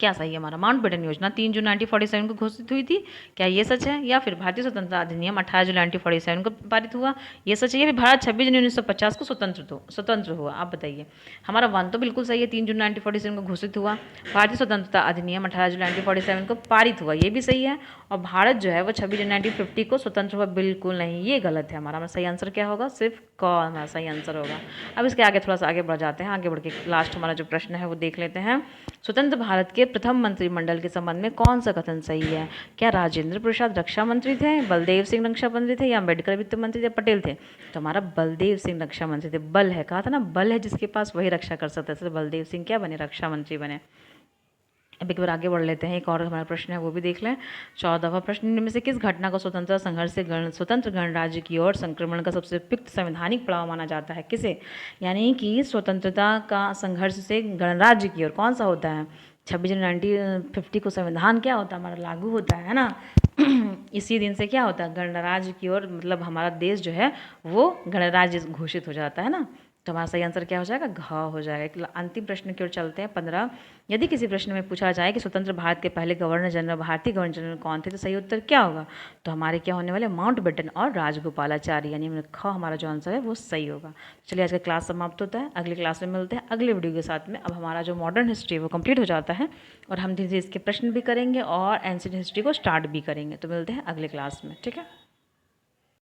क्या सही है हमारा। माउंटबेटन योजना 3 जून 1947 को घोषित हुई थी, क्या ये सच है, या फिर भारतीय स्वतंत्रता अधिनियम 18 जुलाई 1947 को पारित हुआ, ये सच है, या फिर भारत 26 जनवरी 1950 को स्वतंत्र हुआ, आप बताइए। हमारा 1 तो बिल्कुल सही है, 3 जून 1947 को घोषित हुआ, भारतीय स्वतंत्रता अधिनियम 18 जुलाई 1947 को पारित हुआ, ये भी सही है, और भारत जो है वो 26 जनवरी 1950 को स्वतंत्र हुआ, बिल्कुल नहीं, ये गलत है। हमारा सही आंसर क्या होगा, सिर्फ क हमारा सही आंसर होगा। अब इसके आगे थोड़ा सा आगे बढ़ जाते हैं, आगे बढ़ के लास्ट हमारा जो प्रश्न है वो देख लेते हैं। स्वतंत्र भारत के प्रथम मंत्रिमंडल के संबंध में कौन सा कथन सही है, क्या राजेंद्र प्रसाद रक्षा मंत्री थे, बलदेव सिंह रक्षा मंत्री थे, या अम्बेडकर वित्त मंत्री थे, पटेल थे। तो हमारा बलदेव सिंह रक्षा मंत्री थे, बल है, कहा था ना, बल है जिसके पास वही रक्षा कर सकते थे, तो बलदेव सिंह क्या बने, रक्षा मंत्री बने। अब एक बार आगे बढ़ लेते हैं, एक और हमारा प्रश्न है वो भी देख लें। 14वां प्रश्न, इनमें से किस घटना को स्वतंत्रता संघर्ष से स्वतंत्र गणराज्य की ओर संक्रमण का सबसे उपयुक्त संवैधानिक पड़ाव माना जाता है, किसे, यानी कि स्वतंत्रता का संघर्ष से गणराज्य की ओर कौन सा होता है, 26 जनवरी 1950 को संविधान क्या होता है हमारा, लागू होता है ना। इसी दिन से क्या होता है, गणराज्य की ओर, मतलब हमारा देश जो है वो गणराज्य घोषित हो जाता है ना। तो हमारा सही आंसर क्या हो जाएगा? घ हो जाएगा। एक अंतिम प्रश्न की ओर चलते हैं 15। यदि किसी प्रश्न में पूछा जाए कि स्वतंत्र भारत के पहले गवर्नर जनरल भारतीय गवर्नर जनरल कौन थे, तो सही उत्तर क्या होगा? तो हमारे क्या होने वाले? माउंटबेटन और राजगोपालाचारी, यानी ख हमारा जो आंसर है वो सही होगा। चलिए, आज का क्लास समाप्त होता है। अगले क्लास में मिलते हैं अगले वीडियो के साथ में। अब हमारा जो मॉडर्न हिस्ट्री है वो कंप्लीट हो जाता है और हम धीरे धीरे इसके प्रश्न भी करेंगे और एंशिएंट हिस्ट्री को स्टार्ट भी करेंगे। तो मिलते हैं अगले क्लास में, ठीक है।